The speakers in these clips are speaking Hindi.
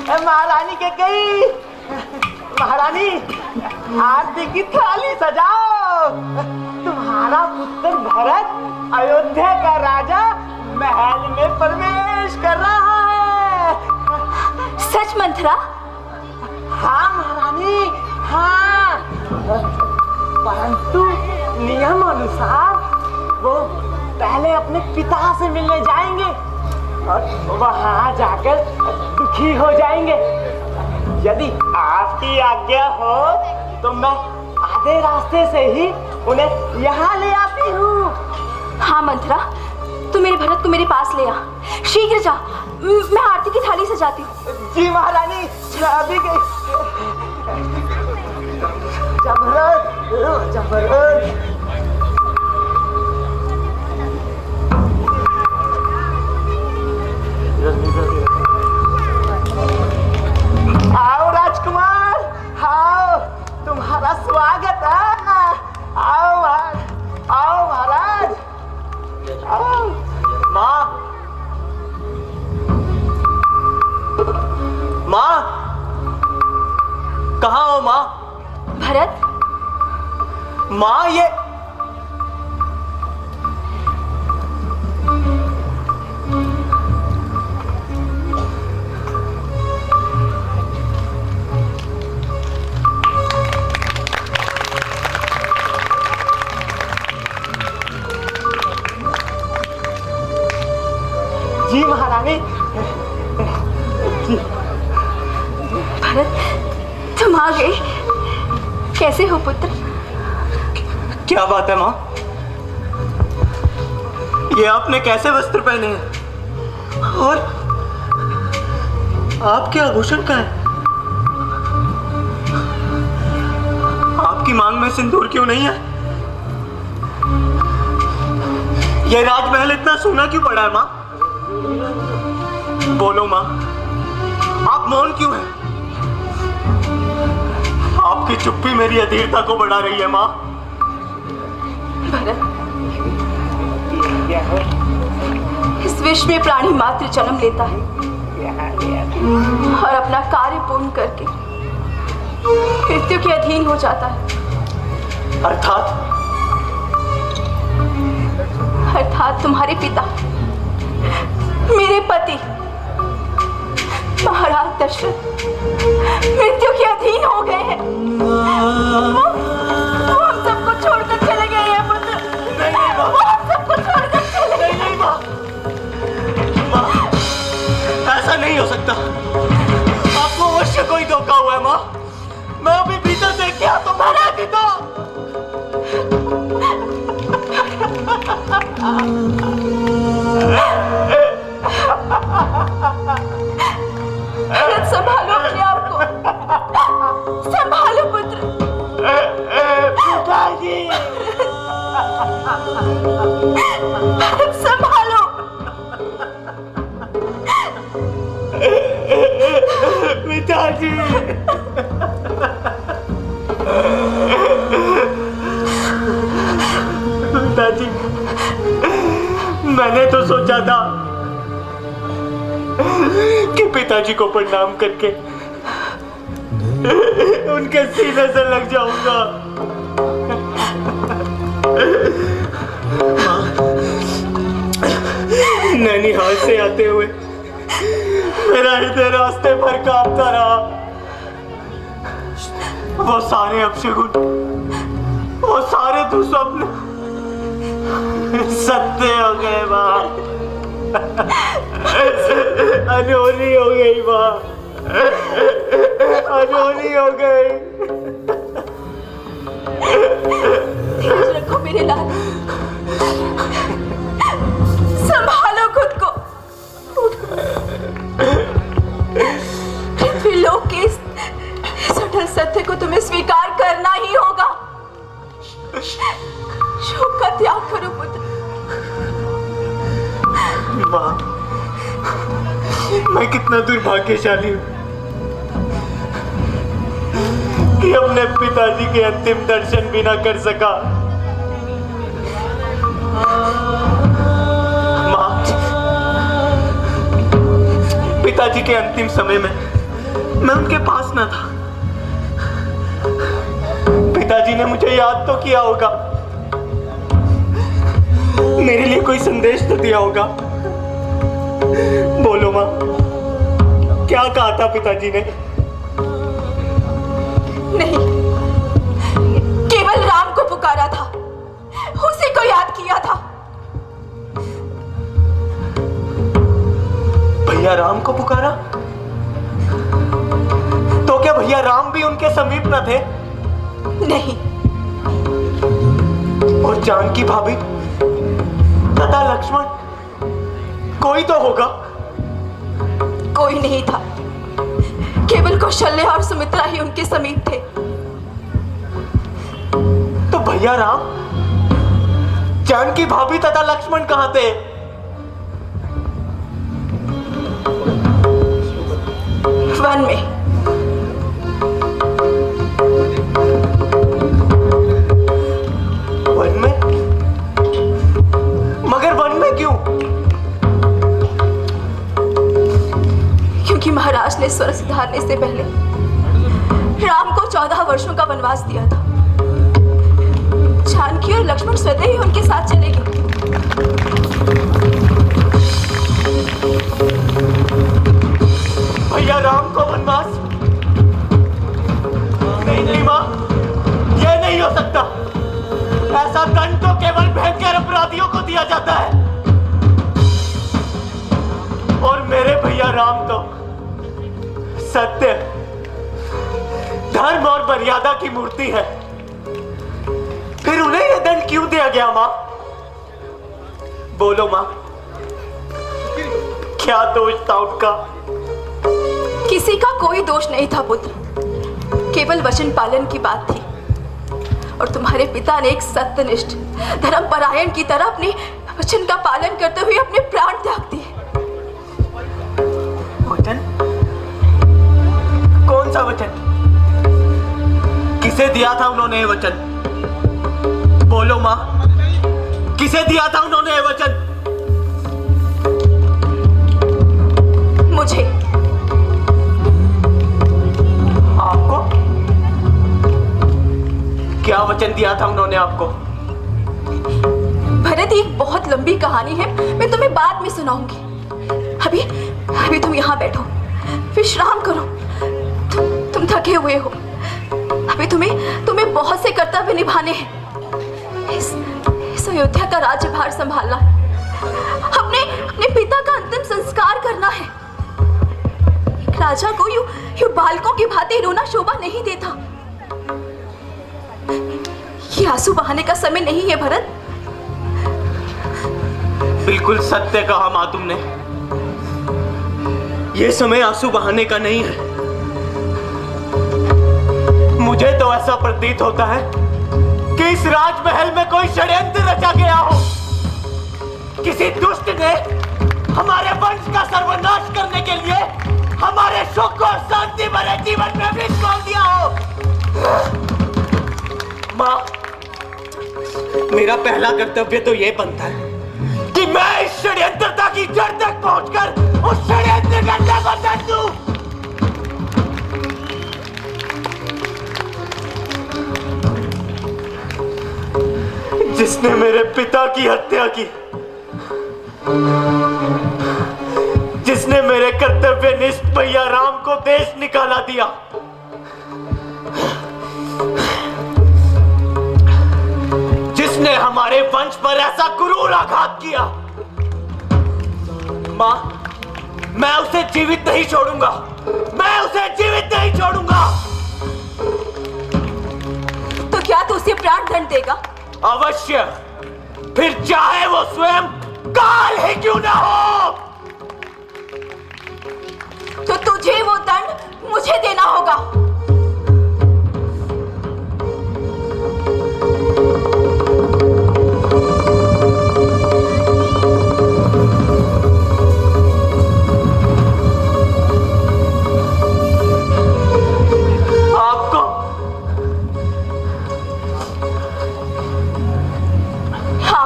महारानी के गई। महारानी आरती की थाली सजाओ। तुम्हारा पुत्र भरत अयोध्या का राजा महल में प्रवेश कर रहा है। सच मंथरा? हाँ महारानी, हाँ। परंतु नियम अनुसार वो पहले अपने पिता से मिलने जाएंगे और वहां जाकर दुखी हो जाएंगे। यदि आपकी आज्ञा हो तो मैं आधे रास्ते से ही उन्हें यहाँ ले आती हूँ। हाँ मंथरा, तू मेरे भरत को मेरे पास ले आ। शीघ्र जा, मैं आरती की थाली सजाती हूँ। जी महारानी, मैं अभी गई। जा भरत, जा भरत। आओ राजकुमार, आओ, तुम्हारा स्वागत है। आओ आओ महाराज, आओ। माँ, माँ, कहाँ हो माँ? भरत, माँ ये जी महारानी। भरत, तुम आ गए। कैसे हो पुत्र? क्या बात है माँ? ये आपने कैसे वस्त्र पहने हैं? और आपके आभूषण का है? आपकी मांग में सिंदूर क्यों नहीं है? ये राजमहल इतना सोना क्यों पड़ा है माँ? बोलो माँ, आप मौन क्यों हैं? आपकी चुप्पी मेरी अधीरता को बढ़ा रही है माँ। भरत, इस विश्व में प्राणी मात्र जन्म लेता है और अपना कार्य पूर्ण करके मृत्यु के अधीन हो जाता है। अर्थात तुम्हारे पिता, मेरे पति महाराज दशरथ मृत्यु के अधीन हो गए हैं। वो हम सबको छोड़कर चले गए हैं पुत्र। वो हम सबको छोड़कर चले गए। नहीं माँ, ऐसा नहीं हो सकता। आपको अवश्य कोई धोखा हुआ है माँ। मैं अभी भीतर देख के आता हूँ। महाराज तो संभालो अपने आप को, संभालो पुत्र। पिताजी, संभालो। पिताजी, पिताजी, मैंने तो सोचा था कि पिताजी को प्रणाम करके उनके सीने से लग जाऊंगा। नैनीहाल से आते हुए मेरा हृदय रास्ते पर कांपता रहा। वो सारे अपशगुन, वो सारे दुस्वप्न सत्य हो गए माँ। अनहोनी हो गई माँ, अनहोनी हो गई। धीरज रखो मेरे लाल, संभालो खुद को। पृथ्वी लोक के इस अटल सत्य को तुम्हें स्वीकार करना ही होगा। शोक का त्याग करो पुत्र। माँ, मैं कितना दुर्भाग्यशाली हूँ कि अपने पिताजी के अंतिम दर्शन भी ना कर सका। माँ, पिताजी के अंतिम समय में मैं उनके पास न था। पिताजी ने मुझे याद तो किया होगा, मेरे लिए कोई संदेश तो दिया होगा। बोलो माँ, क्या कहा था पिताजी ने? नहीं, केवल राम को पुकारा था, उसी को याद किया था। भैया राम को पुकारा? तो क्या भैया राम भी उनके समीप न थे? नहीं। और जानकी भाभी तथा लक्ष्मण, कोई तो होगा। कोई नहीं था, केवल कौशल्या और सुमित्रा ही उनके समीप थे। तो भैया राम, जानकी भाभी तथा लक्ष्मण कहां थे? वन में। वन में? मगर वन में क्यों? क्योंकि महाराज ने स्वर सुधारने से पहले राम को 14 वर्षों का वनवास दिया था। जानकी और लक्ष्मण स्वतः ही उनके साथ चले गए। भैया राम को वनवास? नहीं माँ, यह नहीं हो सकता। ऐसा दंड तो केवल भयंकर अपराधियों को दिया जाता है। और मेरे भैया राम तो सत्य, धर्म और मर्यादा की मूर्ति है। फिर उन्हें यह दंड क्यों दिया गया माँ? बोलो माँ, क्या दोष था उनका? किसी का कोई दोष नहीं था पुत्र, केवल वचन पालन की बात थी। और तुम्हारे पिता ने एक सत्यनिष्ठ धर्मपरायण की तरह अपने वचन का पालन करते हुए अपने प्राण त्याग दिए। वचन? कौन सा वचन? किसे दिया था उन्होंने ये वचन? बोलो माँ, किसे दिया था उन्होंने ये वचन? मुझे। आपको? क्या वचन दिया था उन्होंने आपको? भरत, एक बहुत लंबी कहानी है, मैं तुम्हें बाद में सुनाऊंगी। अभी तुम यहाँ बैठो, विश्राम करो। तुम थके हुए हो। अभी तुम्हें बहुत से कर्तव्य निभाने हैं। इस अयोध्या का राज्यभार संभालना है, अपने पिता का अंतिम संस्कार करना है। एक राजा को यूं बालकों की भांति रोना शोभा नहीं देता। ये आंसू बहाने का समय नहीं है भरत। बिल्कुल सत्य कहा माँ तुमने। ये समय आंसू बहाने का नहीं है। मुझे तो ऐसा प्रतीत होता है कि इस राजमहल में कोई षड्यंत्र रचा गया हो। किसी दुष्ट ने हमारे वंश का सर्वनाश करने के लिए हमारे सुख और शांति भरे जीवन में विष खोल दिया हो। माँ, मेरा पहला कर्तव्य तो यह बनता है कि मैं इस षड्यंत्रता की जड़ तक पहुंचकर उस षड्यंत्रकर्ता को दंड दूं। जिसने मेरे पिता की हत्या की, जिसने मेरे कर्तव्यनिष्ठ भैया राम को देश निकाला दिया, जिसने हमारे वंश पर ऐसा क्रूर आघात किया, मां, मैं उसे जीवित नहीं छोड़ूंगा। मैं उसे जीवित नहीं छोड़ूंगा। तो क्या तू उसे प्राण दंड देगा? अवश्य, फिर चाहे वो स्वयं काल ही क्यों ना हो। तो तुझे वो दंड मुझे देना होगा।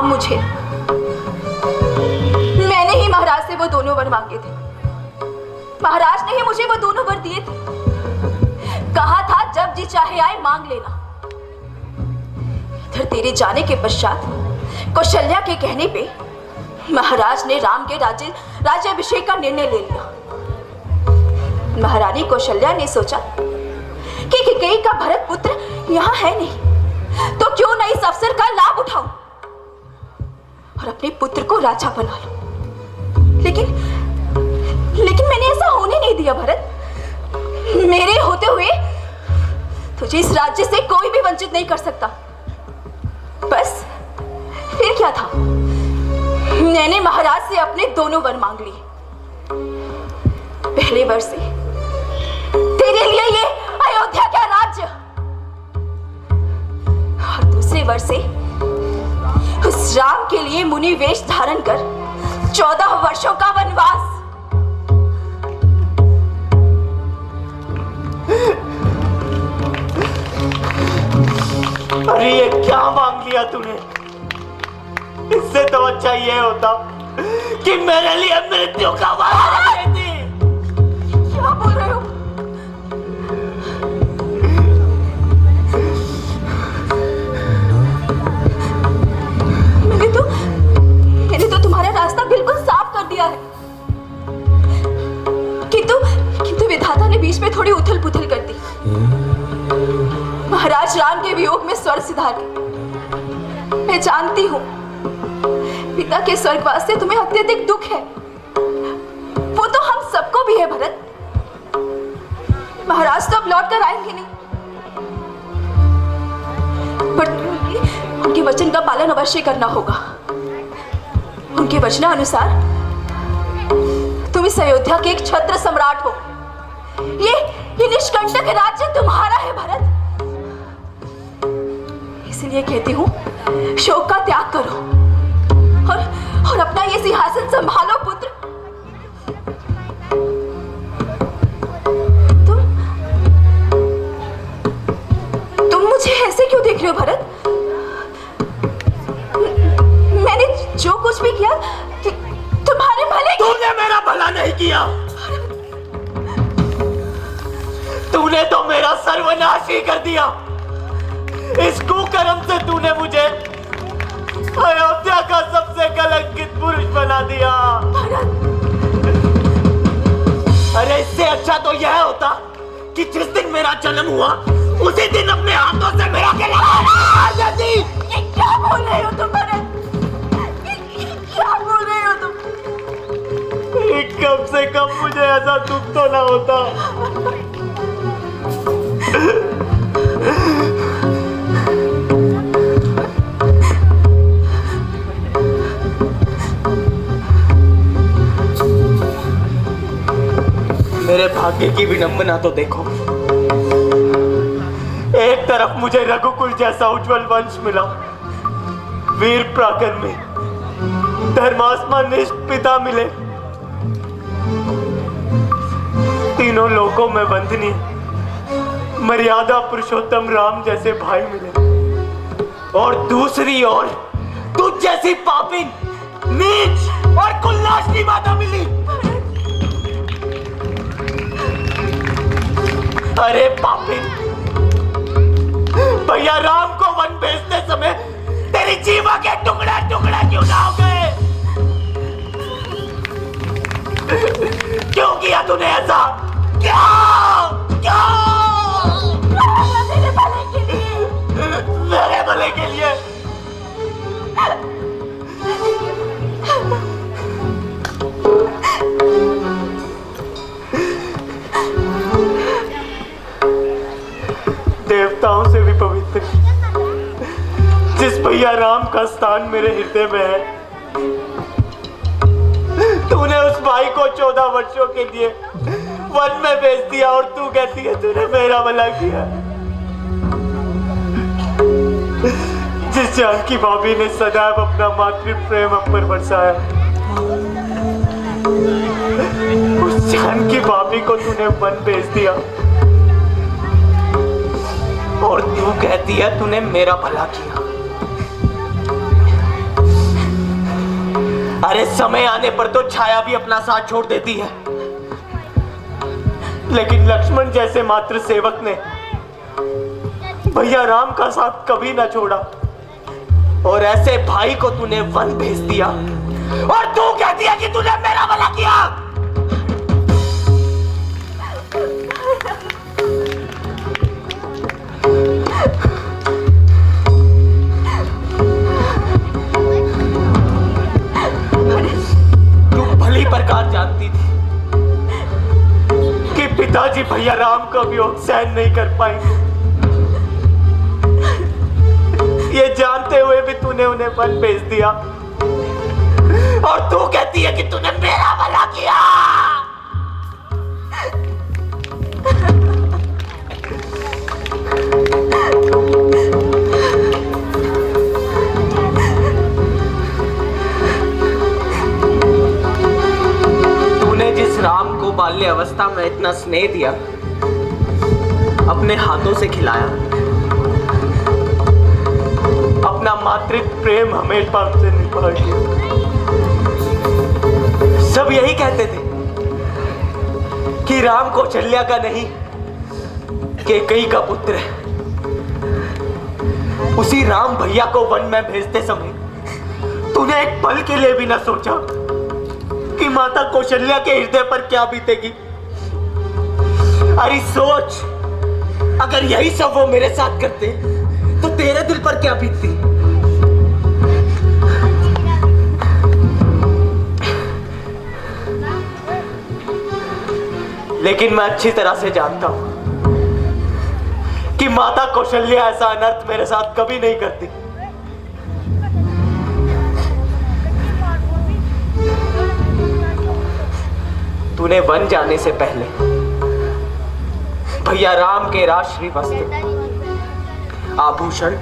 मुझे, मैंने ही महाराज से वो दोनों वर मांगे थे। महाराज ने ही मुझे वो दोनों वर दिए चाहे आए मांग लेना। इधर तेरे जाने के पश्चात कौशल्या के कहने पे महाराज ने राम के राज्याभिषेक का निर्णय ले लिया। महारानी कौशल्या ने सोचा कि कैकेयी का भरत पुत्र यहाँ है नहीं, तो क्यों न इस अवसर का लाभ उठाऊं और अपने पुत्र को राजा बना लूं। लेकिन मैंने ऐसा होने नहीं दिया भरत। मेरे होते हुए तुझे इस राज्य से कोई भी वंचित नहीं कर सकता। बस फिर क्या था, मैंने महाराज से अपने दोनों वर मांग लिए। पहले वर से तेरे लिए ये अयोध्या का राज्य, और दूसरे वर से उस राम के लिए मुनि वेश धारण कर 14 वर्षों का वनवास। अरे ये क्या मांग लिया तूने? इससे तो अच्छा ये होता कि मेरे लिए मृत्यु का वादा देती। क्या बोल रहे हो? मैंने तो तुम्हारा रास्ता बिल्कुल साफ कर दिया है, किंतु विधाता ने बीच में थोड़ी उथल पुथल कर दी। महाराज राम के वियोग में स्वर्ग सिधार गए। मैं जानती हूं पिता के स्वर्गवास से तुम्हें अत्यधिक दुख है, वो तो हम सबको भी है भरत। महाराज तो अब लौट कर आएंगे नहीं, पर उनके वचन का पालन अवश्य करना होगा। उनके वचनानुसार तुम इस अयोध्या के एक छत्र सम्राट हो। ये निष्कंटक राज्य तुम्हारा है भरत। इसलिए कहती हूं, शोक का त्याग करो और अपना ये सिंहासन संभालो पुत्र। तुम मुझे ऐसे क्यों देख रहे हो भरत? मैंने जो कुछ भी किया तुम्हारे भले। तूने मेरा भला नहीं किया, तूने तो मेरा सर्वनाश ही कर दिया। इस कुकर्म से तूने मुझे अयोध्या का सबसे कलंकित पुरुष बना दिया। अरे इससे अच्छा तो यह होता कि जिस दिन मेरा जन्म हुआ उसी दिन अपने हाथों से मेरा गला काट देती। ये क्या बोल रहे हो तुम भरत? क्या बोल रहे हो तुम? कम से कम मुझे ऐसा दुख तो ना होता। मेरे भाग्य की विडंबना तो देखो। एक तरफ मुझे रघुकुल जैसा उज्जवल वंश मिला, वीर पराक्रमी धर्मात्मा पिता मिले, तीनों लोकों में वंदनीय मर्यादा पुरुषोत्तम राम जैसे भाई मिले, और दूसरी ओर तुझ जैसी पापिन, नीच और कुलनाशनी माता मिली। अरे पापिन, भैया राम को वन भेजते समय तेरी जीवा के टुकड़ा टुकड़ा क्यों ना हो गए? क्यों किया तूने ऐसा? क्यों? मेरे भले के लिए। मेरे भले के लिए। देवताओं से भी पवित्र जिस भैया राम का स्थान मेरे हृदय में है, तूने उस भाई को 14 वर्षों के लिए वन में भेज दिया, और तू कहती है तूने मेरा भला किया। जिस जानकी भाभी ने सदैव अपना मातृ प्रेम हम पर बरसाया, उस जानकी भाभी को तूने वन भेज दिया, और तू कहती है तूने मेरा भला किया। अरे समय आने पर तो छाया भी अपना साथ छोड़ देती है, लेकिन लक्ष्मण जैसे मात्र सेवक ने भैया राम का साथ कभी ना छोड़ा, और ऐसे भाई को तूने वन भेज दिया, और तू कहती है कि तूने मेरा भला किया। तू भली प्रकार जानती थी कि पिताजी भैया राम का वियोग सहन नहीं कर पाएंगे। ये जानते हुए भी तूने उन्हें वन भेज दिया, और तू कहती है कि तूने मेरा भला किया। तूने जिस राम को बाल्य अवस्था में इतना स्नेह दिया, अपने हाथों से खिलाया, अपना मातृत्व प्रेम हमेशा हमसे निभा दिया। सब यही कहते थे कि राम कौशल्या का नहीं, कैकेयी का पुत्र है। उसी राम भैया को वन में भेजते समय तूने एक पल के लिए भी ना सोचा कि माता कौशल्या के हृदय पर क्या बीतेगी। अरे सोच, अगर यही सब वो मेरे साथ करते तो तेरे दिल पर क्या बीतती। लेकिन मैं अच्छी तरह से जानता हूं कि माता कौशल्या ऐसा अनर्थ मेरे साथ कभी नहीं करती। तूने वन जाने से पहले भैया राम के राजश्री वस्त्र, आभूषण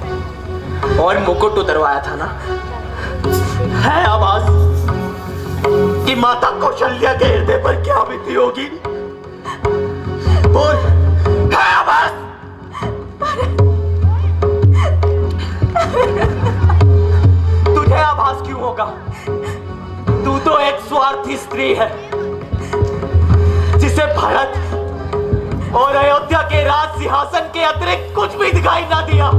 और मुकुट उतरवाया था ना। है आवाज कि माता कौशल्या के हृदय पर क्या बीती होगी। बोल, है आवाज। तुझे आभास क्यों होगा? तू तो एक स्वार्थी स्त्री है जिसे भारत और अयोध्या के राज सिंहासन के अतिरिक्त कुछ भी दिखाई ना दिया।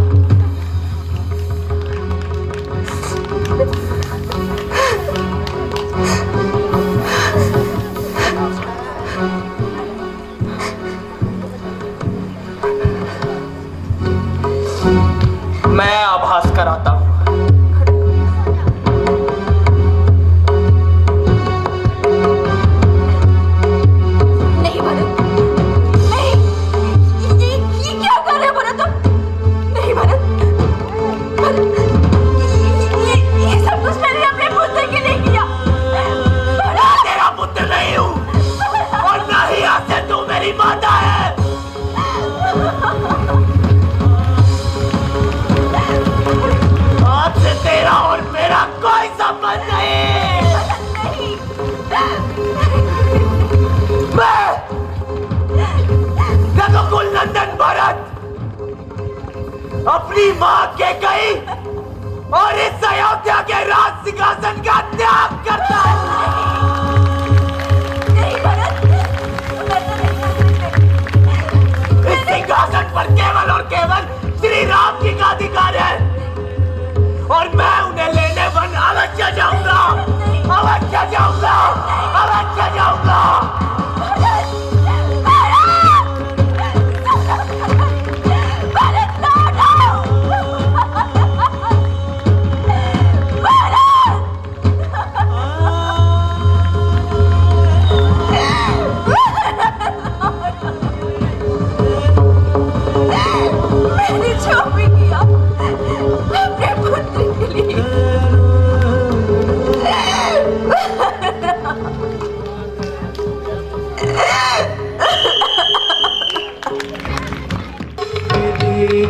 मैं आभास कराता हूं। नहीं भरत, नहीं, ये क्या कर रहे हो भरत तुम? नहीं भरत, भरत, ये सब कुछ मैंने अपने पुत्र के लिए किया। भरत, तेरा पुत्र नहीं हूं, और ना ही आज से तू मेरी माता है। आज से तेरा और मेरा कोई संबंध नहीं। मैं रघुकुल नंदन भरत अपनी मां के गई और इस अयोध्या के राज सिंहासन का त्याग करता है। नहीं भरत, इस सिंहासन पर केवल और केवल श्री राम जी का अधिकार है, और मैं उन्हें लेने वन अवश्य जाऊंगा, अवश्य जाऊंगा, अवश्य जाऊंगा। मैंने जो भी किया अपने पुत्र के लिए। तेरी